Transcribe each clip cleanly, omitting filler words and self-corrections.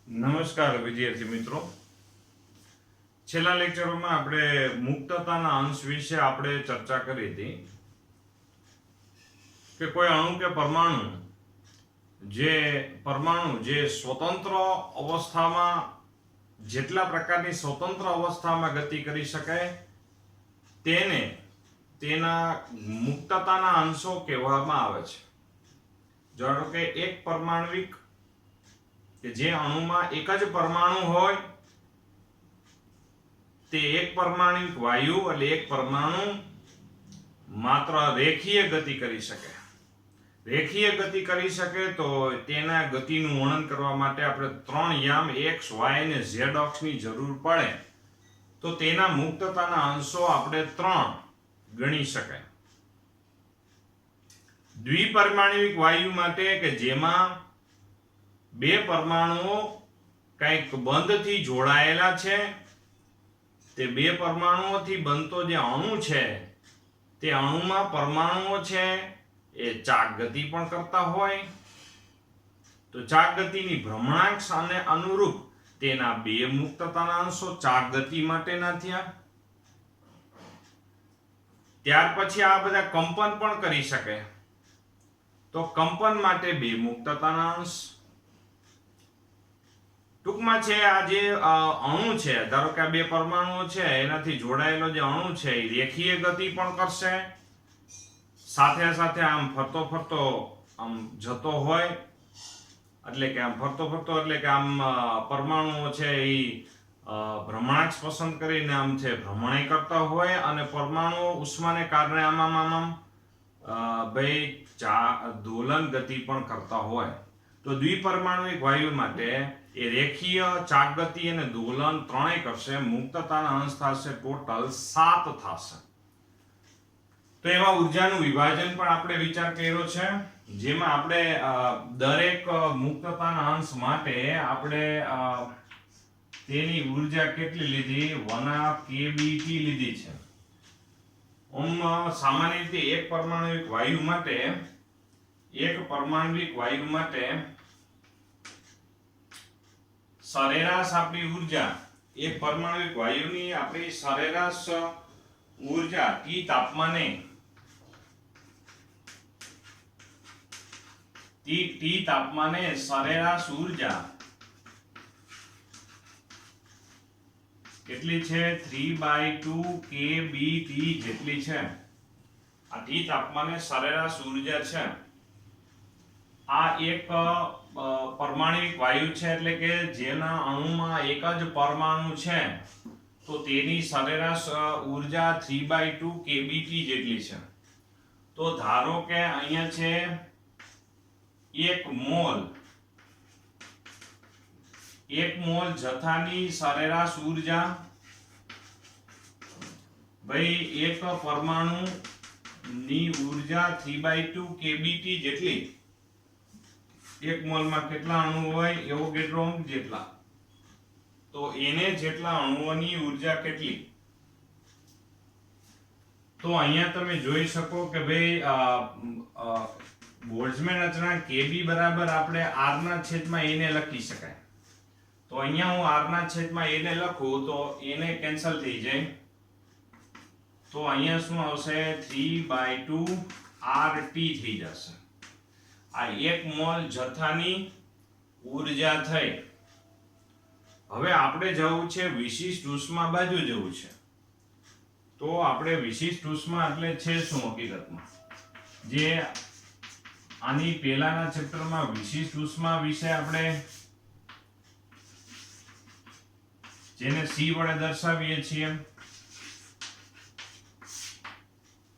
નમસ્કાર વિદ્યાર્થી મિત્રો. છેલ્લા લેક્ચરોમાં આપણે મુક્તતાના અંશ વિશે આપણે ચર્ચા કરી હતી કે કોઈ અણુ કે પરમાણુ જે સ્વતંત્ર અવસ્થામાં જેટલા પ્રકારની સ્વતંત્ર અવસ્થામાં ગતિ કરી શકે તેને તેના મુક્તતાના અંશો કહેવામાં આવે છે. જાણો કે એક પરમાણવિક કે જે અણુમાં એક જ પરમાણુ હોય તે એક પરમાણિક વાયુ એટલે એક પરમાણુ માત્ર રેખીય ગતિ કરી શકે. રેખીય ગતિ કરી શકે તો તેના ગતિનું વર્ણન કરવા માટે આપણે ત્રણ યામ x, y અને z અક્ષની જરૂર પડે તો તેના મુક્તતાના અંશો આપણે ત્રણ ગણી શકાય. દ્વિપરમાણિક વાયુ માટે કે જેમાં બે પરમાણુઓ કંઈક બંધથી જોડાયેલા છે, તે બે પરમાણુઓથી બનતો જે અણુ છે તે અણુમાં પરમાણુઓ છે એ ચાક ગતિ પણ કરતા હોય તો ચાક ગતિની ભ્રમણાંક અને અનુરૂપ તેના બે મુક્તતાના અંશો ચાક ગતિ માટેના થયા. ત્યાર પછી આ બધા કંપન પણ કરી શકે તો કંપન માટે બે મુક્તતાના અંશ. ટૂંકમાં છે આ જે અણુ છે, ધારો કે આ બે પરમાણુઓ છે એનાથી જોડાયેલો જે અણુ છે એ રેખીય ગતિ પણ કરશે, સાથે સાથે આમ ફરતો આમ જતો હોય એટલે કે આમ ફરતો એટલે કે આમ પરમાણુઓ છે એ ભ્રમણાંક પસંદ કરીને આમ છે ભ્રમણે કરતા હોય અને પરમાણુઓ ઉષ્માને કારણે આમ દોલન ગતિ પણ કરતા હોય. તો દ્વિપરમાણુિક વાયુ માટે એ રેખીય, ચાક ગતિ અને દોલન ત્રણેય કરશે. મુક્તતાના અંશ થશે ટોટલ 7 થશે. તો એમાં ઉર્જાનું વિભાજન પણ આપણે વિચાર કર્યો છે, જેમાં આપણે દરેક મુક્તતાના અંશ માટે આપણે તેની ઉર્જા કેટલી લીધી 1/kBT લીધી છે. સામાન્ય રીતે એક પરમાણુિક વાયુ માટે સરેરાશ આપણી ઉર્જા, એક પરમાણુિક વાયુની આપણી સરેરાશ ઉર્જા T તાપમાને સરેરાશ ઉર્જા કેટલી છે 3/2 kBT જેટલી છે. આ T તાપમાને સરેરાશ ઉર્જા છે. આ એક પરમાણુિક વાયુ છે એટલે કે જેના અણુમાં એક જ પરમાણુ છે તો તેની સરેરાશ ઉર્જા 3/2 kBT જેટલી છે. તો ધારો કે અહીંયા છે 1 મોલ જથ્થાની સરેરાશ ઉર્જા, ભાઈ એક પરમાણુ ની ઉર્જા 3/2 kBT જેટલી. એક મોલમાં કેટલા અણુ હોય એવોગેડ્રો અંક જેટલા, તો એને જેટલા અણુઓની ઉર્જા કેટલી. તો અહીંયા તમે જોઈ શકો કે ભાઈ બોલ્ટ્ઝમેન અચળાંક kB બરાબર આપણે r ના છેદમાં a ને લખી શકાય. તો અહીંયા હું r ના છેદમાં a ને લખું તો એને કેન્સલ થઈ જાય. તો અહીંયા શું આવશે 3/2 RT થઈ જશે. આ 1 મોલ જથ્થાની ઉર્જા થઈ. હવે આપણે જવું છે વિશિષ્ટ ઉષ્મા બાજુ જવું છે. તો આપણે વિશિષ્ટ ઉષ્મા એટલે છે શું હકીકતમાં, જે આની પહેલાના ચેપ્ટરમાં વિશિષ્ટ ઉષ્મા વિશે આપણે જેને C વડે દર્શાવીએ છીએ,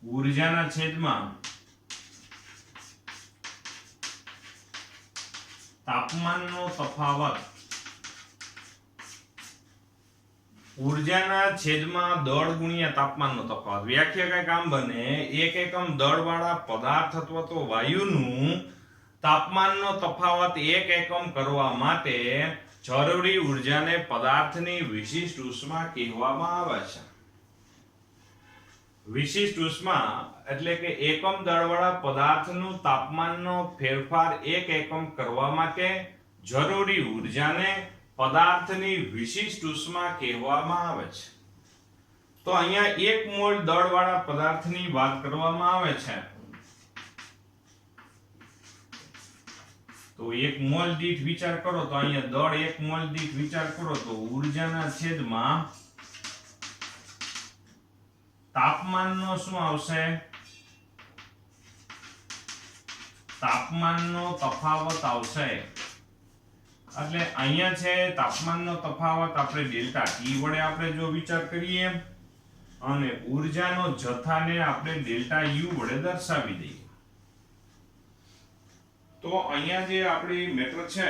ઉર્જાના છેદમાં તાપમાનનો તફાવત, ઉર્જાના છેદમાં દળ ગુણ્યા તાપમાનનો તફાવત. વ્યાખ્યા કંઈક આમ બને, 1 એકમ દળવાળા પદાર્થ અથવા તો વાયુનું તાપમાનનો તફાવત 1 એકમ કરવા માટે જરૂરી ઉર્જાને પદાર્થની વિશિષ્ટ ઉષ્મા કહેવામાં આવે છે. વિશિષ્ટ ઉષ્મા એટલે કે એકમ દળવાળા પદાર્થનું તાપમાનનો ફેરફાર 1 એકમ કરવા માટે જરૂરી ઉર્જાને પદાર્થની વિશિષ્ટ ઉષ્મા કહેવામાં આવે છે. તો અહીંયા 1 મોલ દળવાળા પદાર્થની વાત કરવામાં આવે છે. તો 1 મોલ દીઠ વિચાર કરો તો અહીંયા દળ 1 મોલ દીઠ વિચાર કરો તો ઊર્જાના છેદમાં તાપમાનનો શું આવશે? તાપમાનનો તફાવત આવશે. એટલે અહીંયા છે તાપમાનનો તફાવત આપણે ડેલ્ટા ટી વડે આપણે જો વિચાર કરીએ અને ઊર્જાનો જથ્થાને આપણે ડેલ્ટા યુ વડે દર્શાવી દઈએ. તો અહીંયા જે આપણી મેટર છે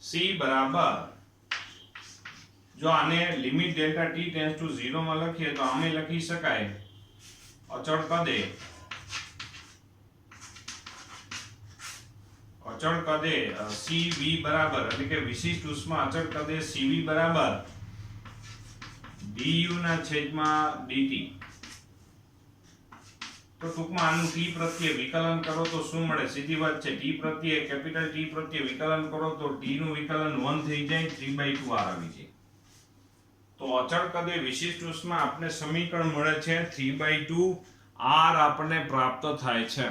C બરાબર, જો આને limit delta T tends to 0 માં લખીએ તો આમે લખી શકાય અચળ કદે CV બરાબર, એટલે કે વિશિષ્ટ ઉષ્મા અચળ કદે CV બરાબર du ના છેદમાં dt. તો ટૂંકમાં આનું t પ્રત્યે વિકલન કરો તો શું મળે? સીધી વાત છે, t પ્રત્યે કેપિટલ T પ્રત્યે વિકલન કરો તો t નું વિકલન 1 થઈ જાય, 3/2 r આવી જાય. તો અચળ કદે વિશિષ્ટ ઉષ્મા આપણે સમીકરણ મળે છે 3/2 r આપણને પ્રાપ્ત થાય છે.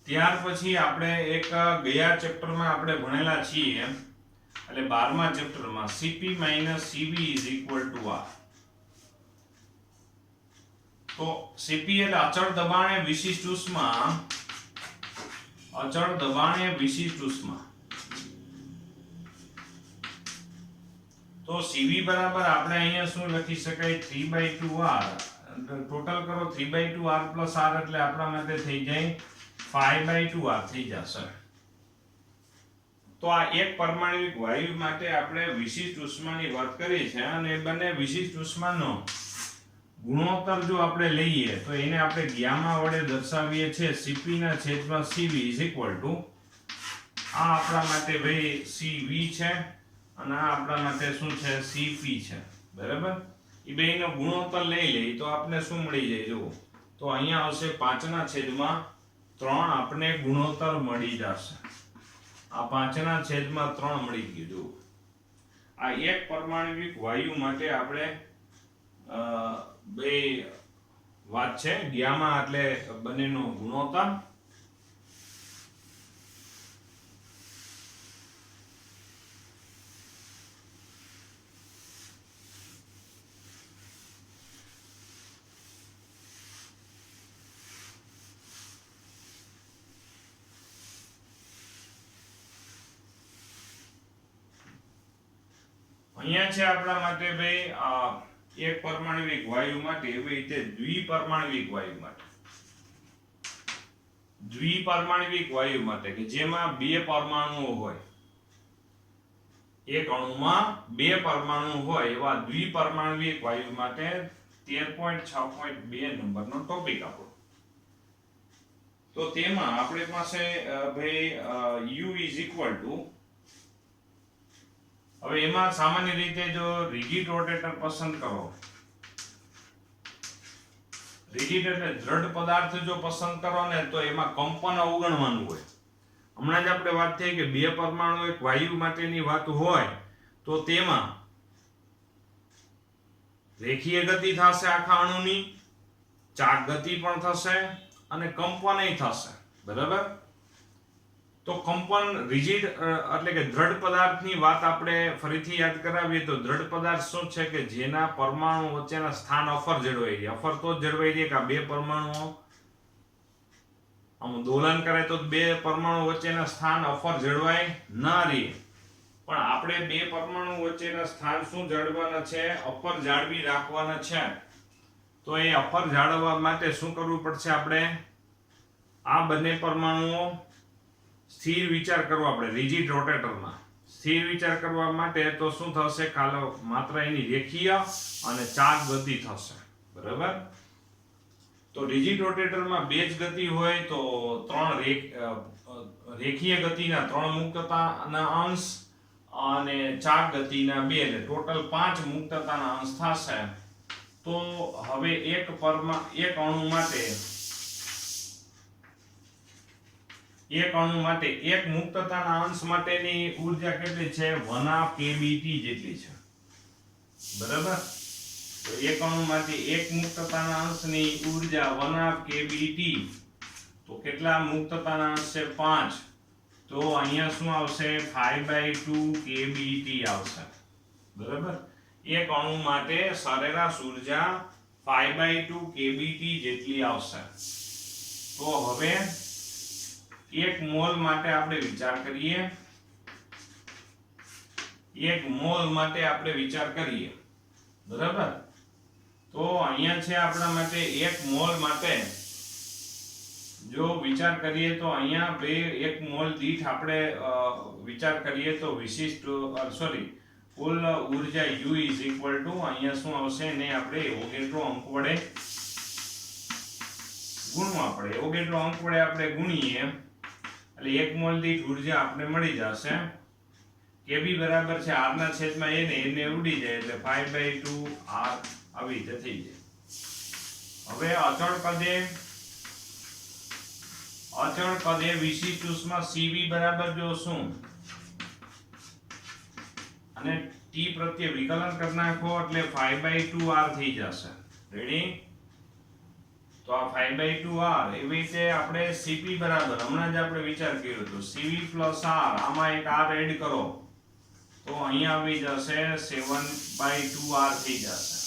ત્યાર પછી આપણે એક ગયા ચેપ્ટરમાં આપણે ભણેલા છીએ, એટલે 12મા ચેપ્ટરમાં Cp - Cv = r. તો Cp એટલે અચળ દબાણે વિશિષ્ટ ઉષ્મા, અચળ દબાણે વિશિષ્ટ ઉષ્મા. તો Cv બરાબર આપણે અહીંયા શું લખી શકાય? 3/2 r. ટોટલ કરો 3/2 r + r એટલે આપણા માટે થઈ જાય 5/2 r થઈ જશે. તો આ એક પરમાણુિક વાયુ માટે આપણે વિશિષ્ટ ઉષ્માની વાત કરી છે અને બંને વિશિષ્ટ ઉષ્માનો ગુણોત્તર જો આપણે લઈએ તો એને આપણે ગામા વડે દર્શાવીએ છીએ Cp ના છેદમાં Cv = આ આપણા માટે ભાઈ Cv છે અને આ આપણા માટે શું છે? Cp છે. બરાબર? એ બેયનો ગુણોત્તર લઈ લઈએ તો આપણે શું મળી જાય? જુઓ તો અહીંયા આવશે 5 ના છેદમાં 3 આપણે ગુણોત્તર મળી જશે. આ 5 ના છેદમાં 3 મળી ગયું. જુઓ આ એક પરમાણુિક વાયુ માટે આપણે બે વાત છે, ગામા એટલે બંનેનો ગુણોત્તર. અહીંયા છે આપણા માટે ભાઈ એક પરમાણુિક વાયુ માટે, એવી રીતે દ્વિપરમાણુિક વાયુ માટે. દ્વિપરમાણુિક વાયુ માટે કે જેમાં બે પરમાણુઓ હોય, એક અણુમાં બે પરમાણુ હોય એવા દ્વિપરમાણુિક વાયુ માટે 13.6.2 નંબરનો ટોપિક આપણો. તો તેમાં આપણી પાસે ભાઈ U = હવે એમાં સામાન્ય રીતે જો રિજિડ રોટેટર પસંદ કરો, રિજિડ એટલે દ્રઢ પદાર્થ જો પસંદ કરો ને તો એમાં કંપન અવગણવાનું હોય. હમણાં જ આપણે વાત થઈ કે બે પરમાણુ એક વાયુ માટેની વાત હોય તો તેમાં રેખીય ગતિ થશે આખા અણુની, ચાક ગતિ પણ થશે અને કંપનય થશે. બરાબર? તો કંપન રિજિડ એટલે કે દ્રઢ પદાર્થની વાત આપણે ફરીથી યાદ કરાવીએ તો દ્રઢ પદાર્થ શું છે કે જેના પરમાણુ વચ્ચેના સ્થાન અફર જળવાઈ રહે. અફર તો જ જળવાઈ રહે કે આ બે પરમાણુઓ આમ દોલન કરે તો બે પરમાણુ વચ્ચેના સ્થાન અફર જળવાય ના રહે. પણ આપણે બે પરમાણુ વચ્ચેના સ્થાન શું જાળવવાના છે? અફર જાળવી રાખવાના છે. તો એ અફર જાળવવા માટે શું કરવું પડશે? આપણે આ બંને પરમાણુઓ સ્થિર વિચાર કરવો. આપણે રિજિડ રોટેટરમાં સ્થિર વિચાર કરવા માટે તો શું થશે? કાલો માત્ર એની રેખીય અને ચાક ગતિ થશે. બરાબર? તો રિજિડ રોટેટરમાં બે જ ગતિ હોય તો ત્રણ રેખીય ગતિના 3 મુક્તતાના અંશ અને ચાક ગતિના 2 એટલે ટોટલ 5 મુક્તતાના અંશ થશે. તો હવે એક અણુ માટે એક અણુ માટે એક મુક્તતાના અંશ માટેની ઊર્જા કેટલી છે 1/2 kBt જેટલી છે બરાબર તો એક અણુ માટે એક મુક્તતાના અંશની ઊર્જા 1/2 kBt તો કેટલા મુક્તતાના અંશ છે 5 તો અહીંયા શું આવશે 5/2 kBt આવશે બરાબર એક અણુ માટે સરેરાશ ઊર્જા 5/2 kBt જેટલી આવશે તો હવે એક મોલ માટે આપણે વિચાર કરીએ એક મોલ માટે આપણે વિચાર કરીએ બરાબર તો અહીંયા છે આપણા માટે એક મોલ માટે જો વિચાર કરીએ તો અહીંયા એક મોલ દીઠ આપણે વિચાર કરીએ તો વિશિષ્ટ કુલ ઊર્જા U અહીંયા શું આવશે ને આપણે એવોગેડ્રો અંક વડે ગુણવા પડે એવોગેડ્રો અંક વડે આપણે ગુણીએ એટલે એક મોલ દીઠ ઊર્જા આપણે મળી જશે Kb બરાબર છે r ના છેદમાં a ને એને ઉડી જાય એટલે 5/2 r આવી રીતે થઈ જાય હવે અચળ કદે વિશિષ્ટ ઉષ્મા Cv બરાબર જો શું અને t પ્રત્યે વિકલન કરી નાખો એટલે 5/2 r થઈ જશે રેડી તો આ 5/2 r એવી રીતે આપણે Cp બરાબર હમણાં જ આપણે વિચાર કર્યો હતો Cv r આમાં એક r એડ કરો તો અહીંયા આવી જશે 7/2 r થઈ જશે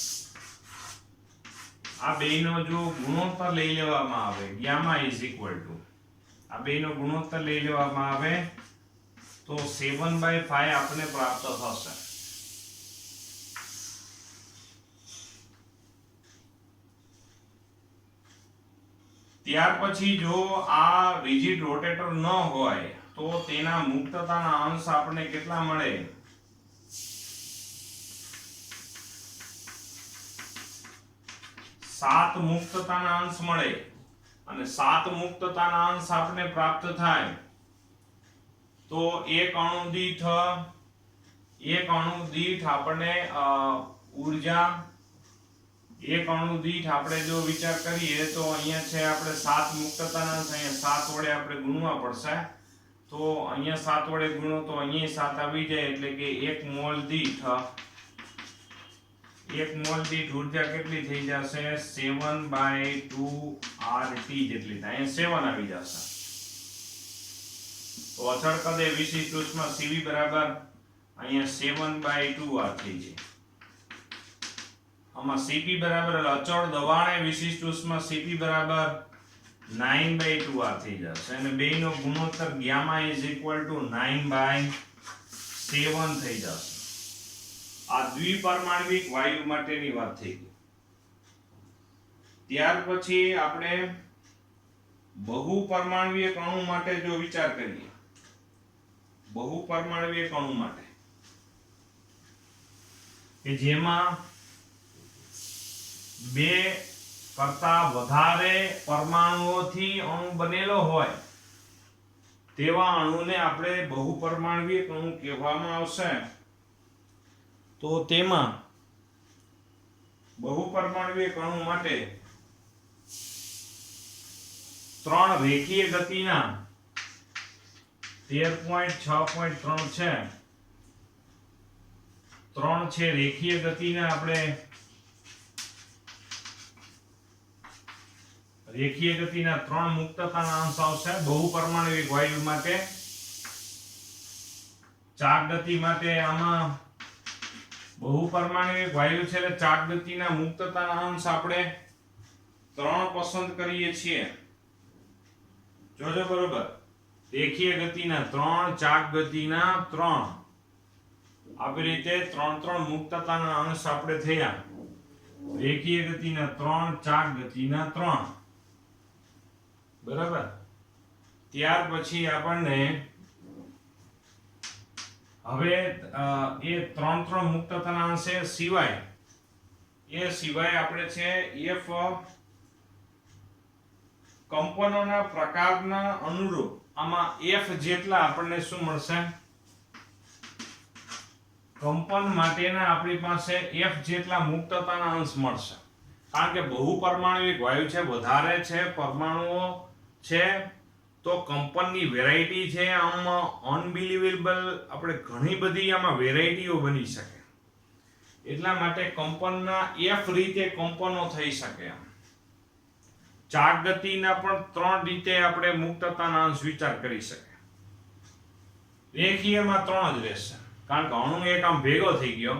આ બેનો જો ગુણોત્તર લઈ લેવામાં આવે ગામા આ બેનો ગુણોત્તર લઈ લેવામાં આવે તો 7/5 આપણે પ્રાપ્ત થશે ત્યાર પછી જો આ રિજિડ રોટેટર ન હોય તો તેના મુક્તતાના અંશ આપણને કેટલા મળે 7 મુક્તતાના અંશ મળે અને 7 મુક્તતાના અંશ આપણે પ્રાપ્ત થાય તો એક અણુ દીઠ આપણે ઊર્જા એક અણુ દીઠ આપણે જો વિચાર કરીએ તો અહીંયા છે આપણે 7 મુક્તતાના અંશ અહીંયા 7 વડે આપણે ગુણવા પડશે તો અહીંયા 7 વડે ગુણો તો અહીંયા 7 આવી જાય એટલે કે એક મોલ દીઠ ઊર્જા કેટલી થઈ જશે 7/2 RT જેટલી થાય અહીંયા 7 આવી જશે તો અચળ કદે વિશિષ્ટ ઉષ્મા Cv બરાબર અહીંયા 7/2 R થઈ જાય આમાં Cp બરાબર અચળ દબાણે વિશિષ્ટ ઉષ્મા Cp બરાબર 9/2 R થઈ જશે અને બેનો ગુણોત્તર ગામા 9/7 થઈ જશે આ દ્વિપરમાણ્વિક વાયુ માટેની વાત થઈ ગઈ ત્યાર પછી આપણે બહુપરમાણ્વિક અણુ માટે જો વિચાર કરીએ બહુપરમાણ્વિક અણુ માટે કે જેમાં બે કરતા વધારે પરમાણુઓથી અણુ બનેલો હોય તેવા અણુને આપણે બહુપરમાણ્વિક અણુ કહેવામાં આવશે તો તેમાં બહુપરમાણ્વિક અણુ માટે 3 રેખીય ગતિના 13.6.3 છે 3 છે રેખીય ગતિના આપણે રેખીય ગતિના 3 મુક્તતાના અંશ આવશે બહુપરમાણ્વિક વાયુ માટે ચાક ગતિ માટે આમાં બહુપરમાણ્વિક વાયુ છે એટલે ચાક ગતિના મુક્તતાના અંશ આપણે 3 પસંદ કરીએ છીએ જોજો બરોબર રેખીય ગતિના 3 ચાક ગતિના 3 આવી રીતે 3 મુક્તતાના અંશ આપણે થયા રેખીય ગતિના 3 ચાક ગતિના 3 બરાબર ત્યાર પછી આપણને હવે એ 3 મુક્તતાના અંશે સિવાય આપણે છે F કંપનોના પ્રકારના અનુરૂપ આમાં F જેટલા આપણને શું મળશે કંપન માટેના આપણી પાસે F જેટલા મુક્તતાના અંશ મળશે કારણ કે બહુપરમાણ્વિક વાયુ છે વધારે છે પરમાણુઓ છે તો કંપનની વેરાયટી છે આમાં અનબિલિવેબલ, આપણે ઘણી બધી આમાં વેરાયટીઓ બની શકે. એટલા માટે કંપનના એફ રીતે કંપનો થઈ શકે. ચાક ગતિના પણ 3 રીતે આપણે મુક્તતાના અંશ વિચાર કરી શકીએ. રેખીયમાં 3 જ રહેશે, કારણ કે અણુ એક આમ ભેગો થઈ ગયો,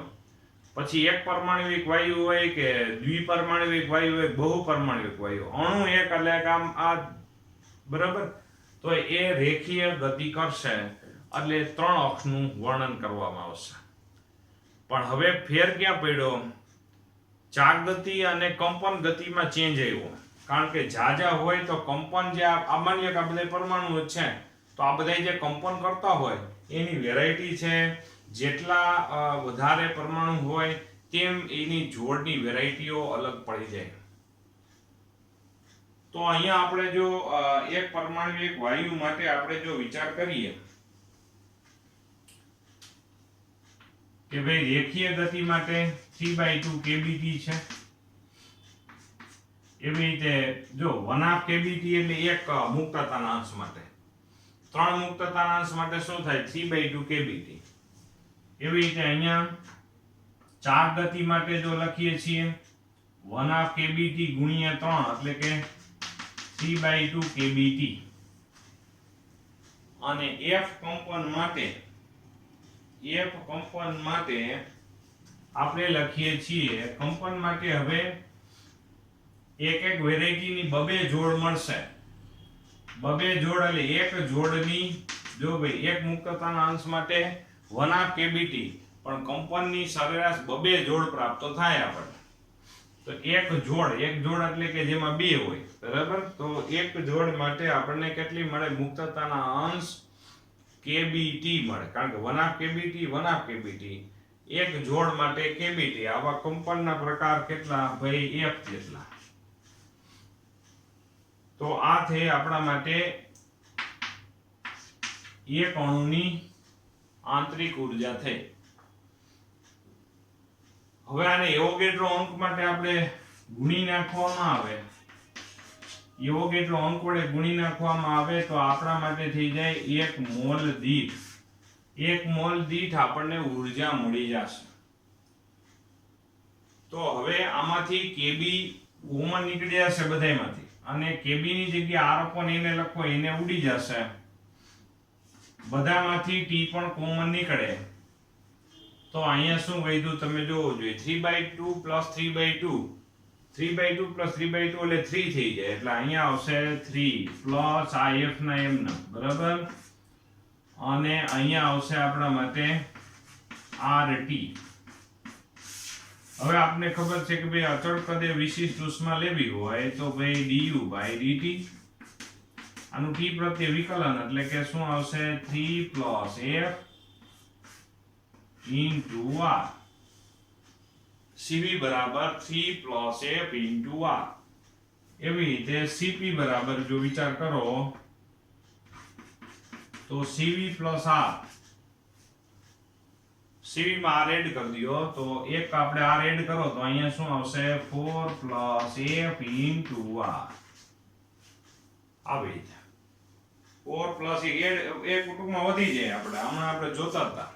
પછી એક પરમાણ્વિક વાયુ હોય કે દ્વિપરમાણ્વિક વાયુ હોય, બહુપરમાણ્વિક વાયુ, અણુ એક એટલે કે આમ આ બરાબર, તો એ રેખીય ગતિ કરશે એટલે 3 અક્ષનું વર્ણન કરવામાં આવશે. પણ હવે ફેર ક્યાં પડ્યો? ચાક ગતિ અને કંપન ગતિમાં ચેન્જ આવ્યો. કારણ કે જાજા હોય તો કંપન જે આ માન્ય કે આ બધા પરમાણુ છે, તો આ બધા જે કંપન કરતા હોય એની વેરાયટી છે. જેટલા વધારે પરમાણુ હોય તેમ એની જોડની વેરાયટીઓ અલગ પડી જાય. તો અહીંયા આપણે જો એક પરમાણ્વિક વાયુ માટે આપણે જો વિચાર કરીએ કે ભાઈ રેખીય ગતિ માટે 3/2 kBt છે. એવી રીતે જો 1/2 kBt એટલે એક મુક્તતાના અંશ માટે, 3 મુક્તતાના અંશ માટે શું થાય? 3/2 kBt. એવી રીતે અહીંયા ચાક ગતિ માટે જો લખીએ છીએ 1/2 kBt ગુણ્યા 3 એટલે કે 3/2 kBt. અને F કંપન માટે આપણે લખીએ છીએ કંપન માટે હવે એક વેરાયટીની બબે જોડ મળશે. બબે જોડ એટલે એક જોડની, જો ભાઈ એક મુક્તતાના અંશ માટે 1/2 kBt, પણ કંપનની સરેરાશ બબે જોડ પ્રાપ્ત થાય આપણને. તો એક જોડ એટલે કે જેમાં 2 હોય, બરાબર, તો એક જોડ માટે આપણને કેટલી મળે? મુક્તતાના અંશ kBt મળે. કારણ કે 1/2 kBt એક જોડ માટે kBt. આવા કંપનના પ્રકાર કેટલા? ભાઈ F જેટલા. તો આ થઈ આપણા માટે એક અણુની આંતરિક ઉર્જા થઈ. હવે આને એવોગેડ્રો અંક માટે આપણે ગુણી નાખવામાં આવે, એવોગેડ્રો અંક વડે ગુણી નાખવામાં આવે તો આપણા માટે થઈ જાય 1 મોલ દીઠ. 1 મોલ દીઠ આપણને ઉર્જા મળી જશે. તો હવે આમાંથી kb કોમન નીકળી જશે બધાયમાંથી, અને kb ની જગ્યાએ r/n લખો, એને ઉડી જશે. બધામાંથી t પણ કોમન નીકળે. તો અહીંયા શું વધ્યું તમે જોવો જોઈએ? 3/2 + 3/2, 3/2 + 3/2 એટલે 3 થઈ જાય. એટલે અહીંયા આવશે 3 પ્લસ આ f ના m ના, બરાબર, અને અહીંયા આવશે આપણા માટે rt. હવે આપને ખબર છે કે ભાઈ અચળ પદે વિશિષ્ટ ઉષ્મા લેવી હોય તો ભાઈ du/dt. આનું t પ્રત્યે વિકલન એટલે કે શું આવશે? 3 + f into r. Cv બરાબર 3 + f into r. એવી રીતે Cp બરાબર જો વિચાર કરો તો Cv + r. Cv માં r એડ કરી દો તો એક આપણે r એડ કરો તો અહીંયા શું આવશે? 4 + f into r. આવી રીતે 4 + એક કુટુંબમાં વધી જાય. હમણાં આપણે જોતા હતા.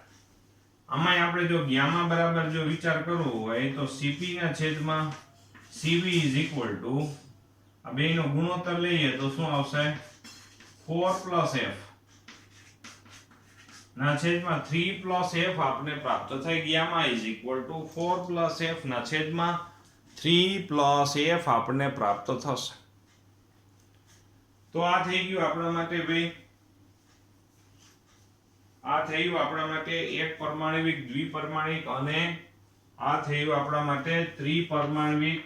આમાં આપણે જો ગામા બરાબર જો વિચાર કરવો હોય તો Cp ના છેદમાં Cv = આ બેનો ગુણોત્તર લઈએ તો શું આવશે? 4 + f ના છેદમાં 3 + f આપણે પ્રાપ્ત થઈ. ગામા = 4 + f ના છેદમાં 3 + f આપણને પ્રાપ્ત થશે. તો આ થઈ ગયું આપણા માટે ભાઈ, આ થયું આપણા માટે એક પરમાણ્વિક, દ્વિપરમાણ્વિક અને આ થયું આપણા માટે ત્રિપરમાણ્વિક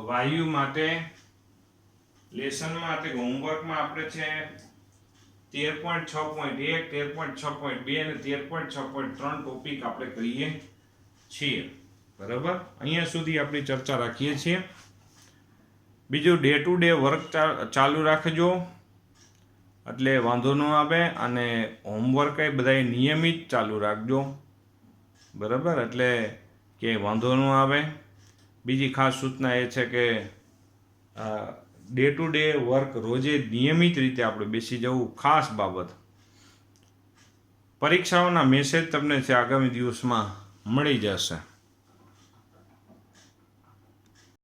વાયુ માટે. લેસનમાં એટલે હોમવર્કમાં આપણે છે 13.6.1, 13.6.2 અને 13.6.3 ટોપિક આપણે કરીએ છીએ. બરાબર, અહીંયા સુધી આપણી ચર્ચા રાખીએ છીએ. બીજું ડે ટુ ડે વર્ક ચાલુ રાખજો એટલે વાંધો ન આવે, અને હોમવર્ક એ બધાય નિયમિત ચાલુ રાખજો. બરાબર, એટલે કે વાંધો ન આવે. બીજી ખાસ સૂચના એ છે કે ડે ટુ ડે વર્ક રોજે નિયમિત રીતે આપણે બેસી જવું ખાસ બાબત. પરીક્ષાઓના મેસેજ તમને છે આગામી દિવસમાં મળી જશે.